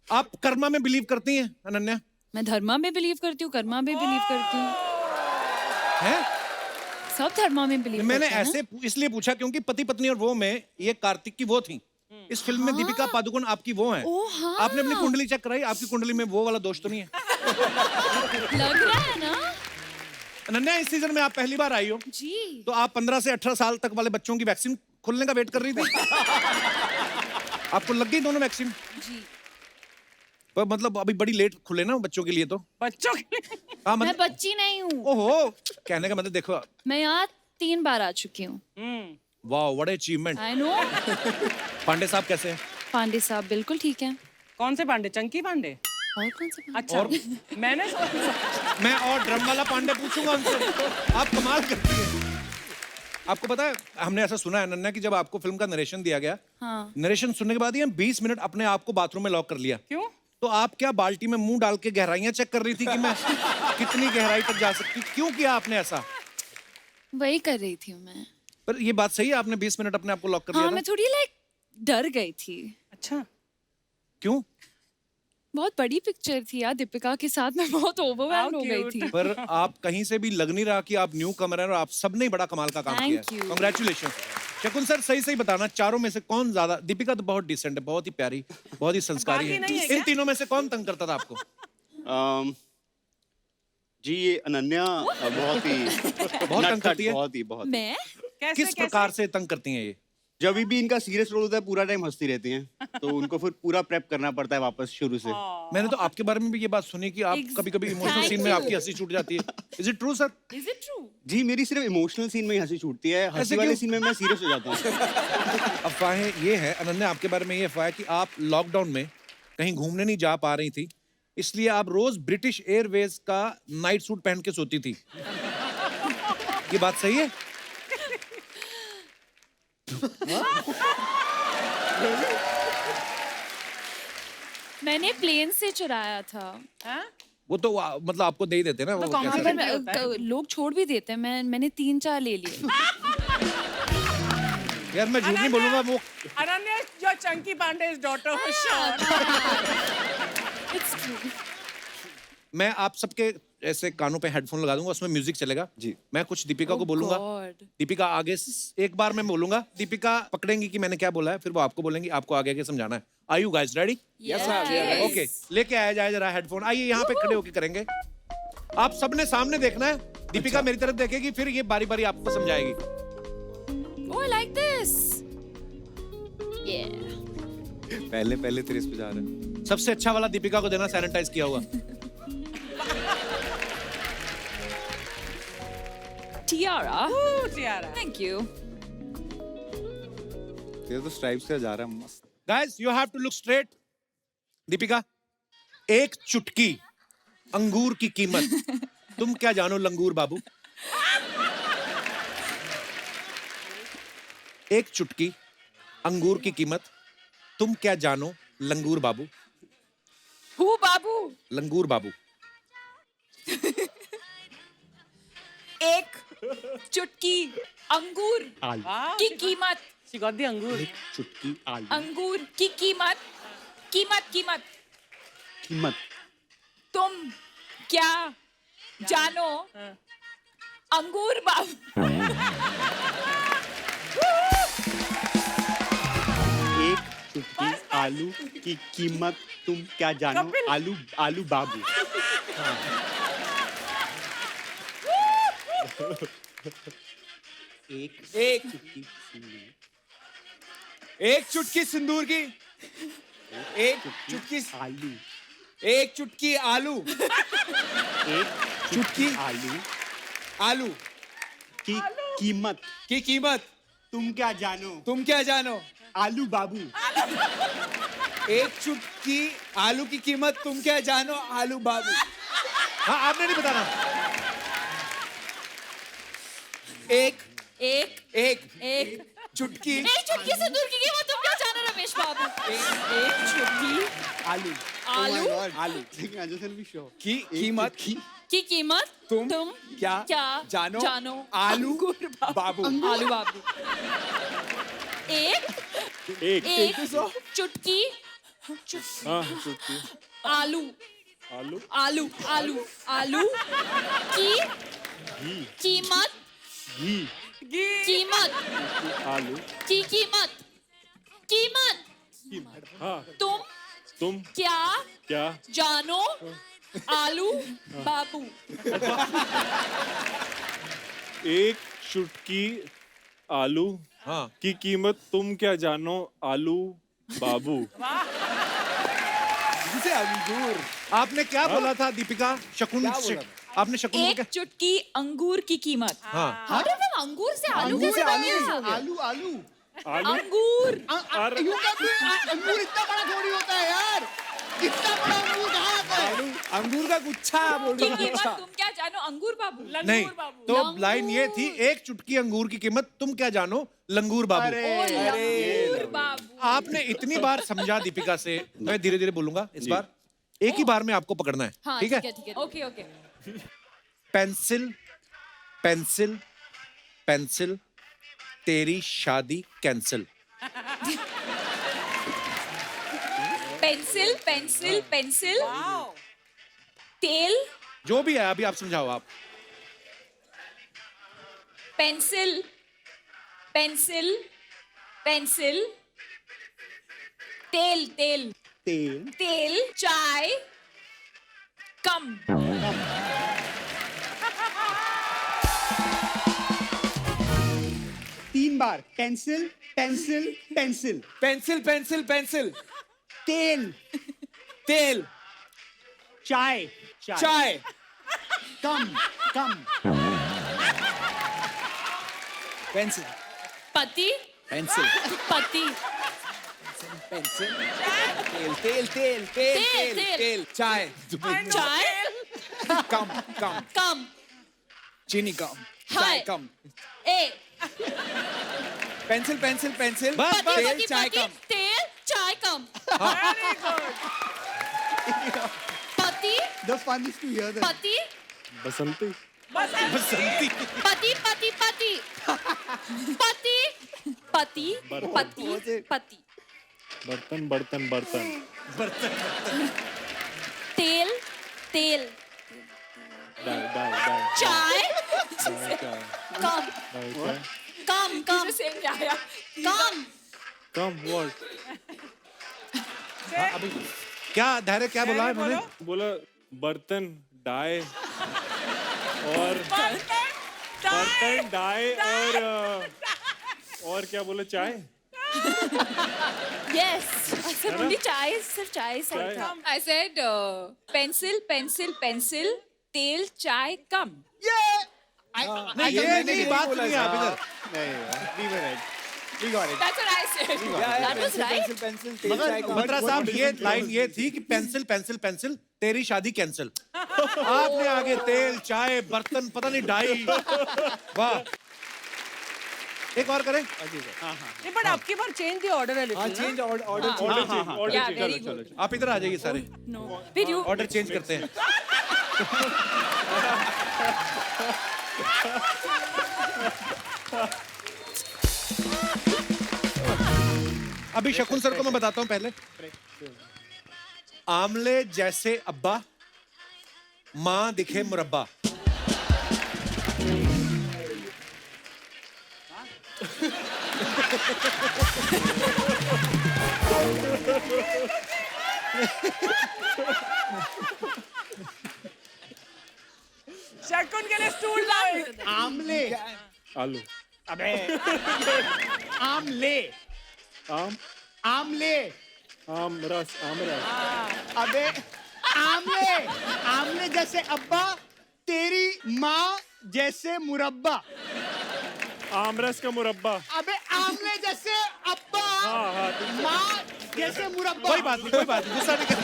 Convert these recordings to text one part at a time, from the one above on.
आप कर्मा में बिलीव करती हैं अनन्या? मैं धर्मा में बिलीव करती हूँ, कर्मा में बिलीव करती हूँ, हैं? सब धर्मा में बिलीव मैंने करते हैं ना? ऐसे इसलिए पूछा क्योंकि पति पत्नी और वो में ये कार्तिक की वो थी। इस फिल्म में दीपिका पादुकोण आपकी वो हैं। ओ हाँ, आपने अपनी कुंडली चेक कराई? आपकी कुंडली में वो वाला दोष तो नहीं है? लग रहा है ना अनन्या, इस सीजन में आप पहली बार आई हो, जी। तो आप 15 से 18 साल तक वाले बच्चों की वैक्सीन खुलने का वेट कर रही थी। आपको लग गई दोनों वैक्सीन? जी, पर मतलब अभी बड़ी लेट खुले ना बच्चों के लिए तो। बच्चों के लिए हाँ मैं मतलब, बच्ची नहीं हूँ, ओहो, कहने का मतलब देखो, मैं यहाँ 3 बार आ चुकी हूँ। वाह what achievement. I know. Pandey साहब कैसे हैं? पांडे साहब बिल्कुल ठीक है। कौन से पांडे? चंकी पांडे? और कौन से पांडे? अच्छा, और? मैंने मैं और ड्रम वाला पांडे पूछूंगा उनसे। आप कमाल करती हैं। आपको पता है, हमने ऐसा सुना है अनन्या कि जब आपको फिल्म का नरेशन दिया गया, हाँ। नरेशन सुनने के बाद ही हम 20 मिनट अपने आप को बाथरूम में लॉक कर लिया। क्यों? तो आप क्या बाल्टी में मुंह डाल के गहराइयां चेक कर रही थी कि मैं कितनी गहराई तक जा सकती? क्यों किया आपने ऐसा? वही कर रही थी मैं। पर ये बात सही है, आपने 20 मिनट अपने आप को लॉक कर हाँ, लिया मैं था? थोड़ी डर गई थी। अच्छा, क्यों? बहुत बड़ी पिक्चर थी यार, दीपिका के साथ मैं बहुत ओवरवेल्म हो गई थी। पर आप कहीं से भी लग नहीं रहा कि आप न्यू कमर हैं और आप सबने ही बड़ा कमाल का काम Thank किया है। you. कांग्रेचुलेशन। शकुन सर, सही बताना, चारों में से कौन ज्यादा? दीपिका तो बहुत डिसेंट है, बहुत ही प्यारी, बहुत ही संस्कारी बाकी है। नहीं है इन क्या? तीनों में से कौन तंग करता था आपको? जी ये अनन्या बहुत ही बहुत तंग करती है? बहुत मैं कैसे किस प्रकार से तंग करती हैं ये? जब भी इनका सीरियस रोल होता है पूरा टाइम हंसती रहती हैं, तो उनको फिर पूरा प्रेप करना पड़ता है वापस शुरू से। मैंने तो आपके बारे में भी ये बात सुनी कि आप कभी-कभी इमोशनल Thank सीन में you. आपकी हंसी छूट जाती है। Is it true sir? Is it true? जी मेरी सिर्फ इमोशनल सीन में ही हंसी छूटती है, ऐसे हंसी वाले क्यों? सीन में मैं सीरियस हो जाता हूँ। अफवाहें ये है अनन्या, आपके बारे में ये अफवाह है कि आप लॉकडाउन में कहीं घूमने नहीं जा पा रही थी, इसलिए आप रोज ब्रिटिश एयरवेज का नाइट सूट पहन के सोती थी। ये बात सही है? मैंने प्लेन से चुराया था। हाँ? वो तो मतलब आपको दे ही देते ना वो तो कैसे? पर भी होता है। लोग छोड़ भी देते हैं, मैंने 3-4 ले लिए। यार मैं झूठ नहीं बोलूंगा, वो Ananya, your Chunky Panday is daughter of Sean. It's true. मैं आप सबके ऐसे कानों पे हेडफोन लगा दूंगा, उसमें म्यूजिक चलेगा जी। मैं कुछ दीपिका को बोलूंगा, दीपिका आगे एक बार मैं बोलूंगा, दीपिका पकड़ेंगी कि मैंने क्या बोला है, फिर वो आपको बोलेंगी, आपको आगे आगे समझाना है। Are you guys ready? Yes sir. Okay, लेके आया जाए जरा हेडफोन। आइए यहाँ पे खड़े होके करेंगे। आप सबने सामने देखना है, दीपिका मेरी तरफ देखेगी, फिर ये बारी बारी आपको समझाएगी। ओह आई लाइक दिस। ये पहले तेरे इस पे जा रहा है। सबसे अच्छा वाला दीपिका को देना, सैनिटाइज किया हुआ। टियारा। Tiara. Thank you. तेरे तो स्ट्राइप्स का जा रहा है मस्त। Guys you have to look straight. Deepika, एक चुटकी अंगूर की कीमत तुम क्या जानो लंगूर बाबू? एक चुटकी अंगूर की कीमत तुम क्या जानो लंगूर बाबू? हु बाबू? लंगूर बाबू। एक चुटकी अंगूर Wow, की कीमत। she got the अंगूर. चुटकी आलू अंगूर की कीमत। कीमत कीमत तुम क्या जानो अंगूर बाबू? एक चुटकी आलू की कीमत तुम क्या जानो कपिल। आलू बाबू। एक चुटकी सिंदूर की, एक चुटकी आलू एक चुटकी आलू, एक चुटकी आलू आलू की कीमत की कीमत तुम क्या जानो तुम क्या जानो आलू बाबू। एक चुटकी आलू की कीमत तुम क्या जानो आलू बाबू। हाँ आपने नहीं बताना। एक चुटकी सिंदूर की कीमत तुम क्या जानो रमेश बाबू? एक चुटकी आलू आलू आलू I just want to be sure. की कीमत की कीमत तुम क्या जानो आलू अंगूर बाबू। आलू बाबू। एक एक चुटकी हाँ चुटकी आलू आलू आलू आलू आलू की घी कीमत घी कीमत आलू की कीमत कीमत हाँ तुम क्या क्या जानो आलू बाबू एक चुटकी आलू हाँ की कीमत तुम क्या जानो आलू बाबू जिसे अंगूर आपने क्या बोला था दीपिका शकुन क्या बोला आपने शकुन को एक क्या चुटकी अंगूर की कीमत। हाँ How did हम अंगूर से आलू अंगूर कैसे से बन आलू गया? कैसे हो गया? आलू आलू आलू अंगूर और यूं कैसे अंगूर इतना बड़ा थोड़ी होता है यार, इतना बड़ा अंगूर कहाँ आता है? अंगूर का गुच्छा बोल की रही हूँ, कीमत गुच्छा। तुम क्या जानो अंगूर बाबू। नहीं तो लाइन ये थी एक चुटकी अंगूर की कीमत तुम क्या जानो लंगूर बाबू अंगूर बाबू। आपने इतनी बार समझा दीपिका से, मैं धीरे धीरे बोलूंगा इस बार एक ही बार में आपको पकड़ना है हाँ ठीक है ठीक है okay okay pencil pencil pencil तेरी शादी कैंसिल पेंसिल पेंसिल पेंसिल तेल जो भी है अभी आप समझाओ आप पेंसिल पेंसिल पेंसिल तेल तेल तेल तेल चाय कम। 3 बार pencil pencil pencil pencil pencil pencil तेल तेल चाय चाय कम कम पेंसिल पति पेंसिल पति पेंसिल तेल तेल तेल तेल तेल, तेल तेल। तेल चाय चाय कम कम कम चीनी कम हाय चाय कम ए पेंसिल पेंसिल पेंसिल बस, बस। तेल पति चाय पति कम तेल चाय कम पति The fun is to hear that. पति बसंती बसंती पति पति पति पति पति पति पति बर्तन बर्तन बर्तन तेल तेल डाल डाल डाल चाय चाय कम डाल चाय कम कम सेम जाया कम कम व्हाट अभी क्या धैर्य क्या बोला है मैंने बोला बर्तन डाय और बर्तन डाय और क्या बोला चाय यस सिर्फ only चाय सिर्फ चाय से चाय। था I said pencil pencil pencil तेल चाय कम। नहीं ये नहीं बात नहीं है आप इधर We were right. We got it. That's what I said. That was right. Pencil pencil तेल चाय कम बत्रा साहब ये लाइन ये थी कि पेंसिल पेंसिल पेंसिल तेरी शादी कैंसिल आपने आगे तेल चाय बर्तन पता नहीं डाई वाह एक और करें बट आपकी बार चेंज दी ऑर्डर है हाँ little change order order change order Yeah, change very good. आप इधर आ जाइए सारे No. Did you? Order change करते हैं अभी शकुन सर को मैं बताता हूं पहले आमले जैसे अब्बा मां दिखे मुरब्बा शकुन के लिए स्टूल लाओ आमले आलू अबे आमले आम आमले आम रस अबे आमले आमले जैसे अब्बा तेरी माँ जैसे मुरब्बा आमरस का मुरब्बा अबे आमले जैसे अब्बा हाँ माँ जैसे मुरब्बा कोई बात नहीं गुस्सा नहीं कर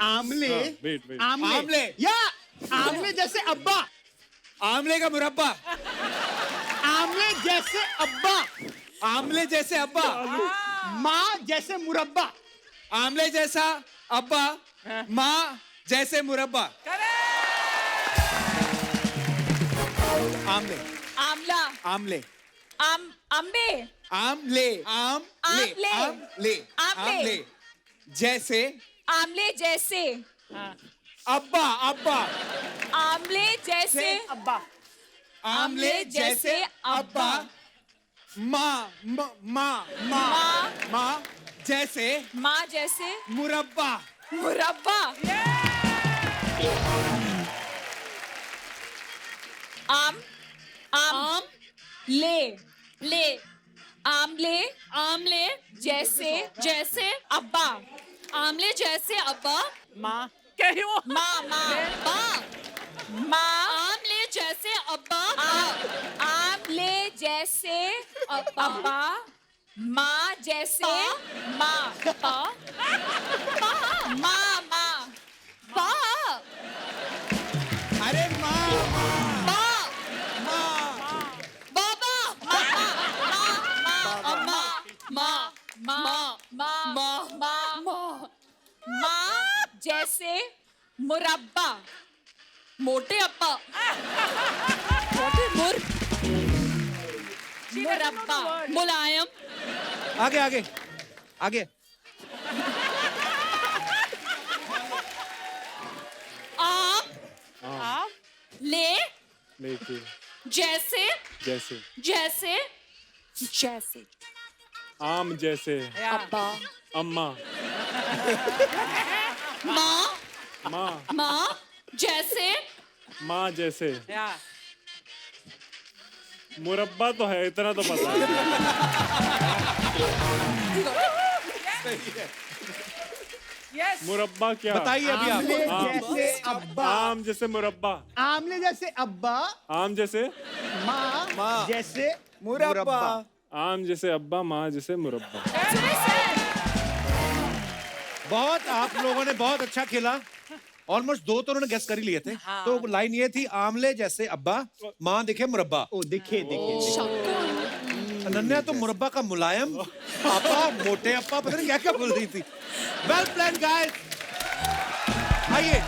आमले वेट वेट आमले आमले। या आमले जैसे अब्बा आमले का मुरब्बा आमले जैसे अब्बा आमले जैसे अब्बा माँ जैसे मुरब्बा आमले जैसा अब्बा माँ जैसे मुरब्बा आमले आमला आमले अम्बे आमले आमले। आमले आमले। जैसे आमले जैसे अब्बा अब्बा आमले जैसे अब्बा आमले जैसे अब्बा माँ माँ माँ माँ माँ जैसे माँ जैसे मुरब्बा मुरब्बा आम आम ले ले आमले आमले जैसे जैसे अब्बा आमले जैसे अब्बा माँ क्या है वो माँ माँ माँ आमले जैसे अब्बा आमले जैसे अब्बा माँ जैसे माँ माँ माँ बा अरे माँ बा माँ बाबा माँ माँ माँ माँ माँ जैसे मुरब्बा मोटे अप्पा मोटे मुरब्बा मुलायम आगे आगे आगे। आम ले लेके जैसे जैसे जैसे जैसे आम जैसे अब्बा अम्मा माँ माँ माँ जैसे माँ जैसे या मुरब्बा तो है, इतना तो पता है। यस मुरब्बा क्या? बताइए अभी आमले आप। जैसे अब्बा आम जैसे मुरब्बा आमले जैसे अब्बा आम जैसे माँ जैसे मुरब्बा आम जैसे अब्बा माँ जैसे मुरब्बा। बहुत आप लोगों ने बहुत अच्छा खेला। ऑलमोस्ट दो तो उन्होंने गेस कर ही लिए थे। तो लाइन ये थी, आमले जैसे अब्बा माँ दिखे मुरब्बा। ओ दिखे अनन्या तो मुरब्बा का मुलायम पापा मोटे अप्पा पता नहीं क्या क्या बोल रही थी। Well plan guys. आइए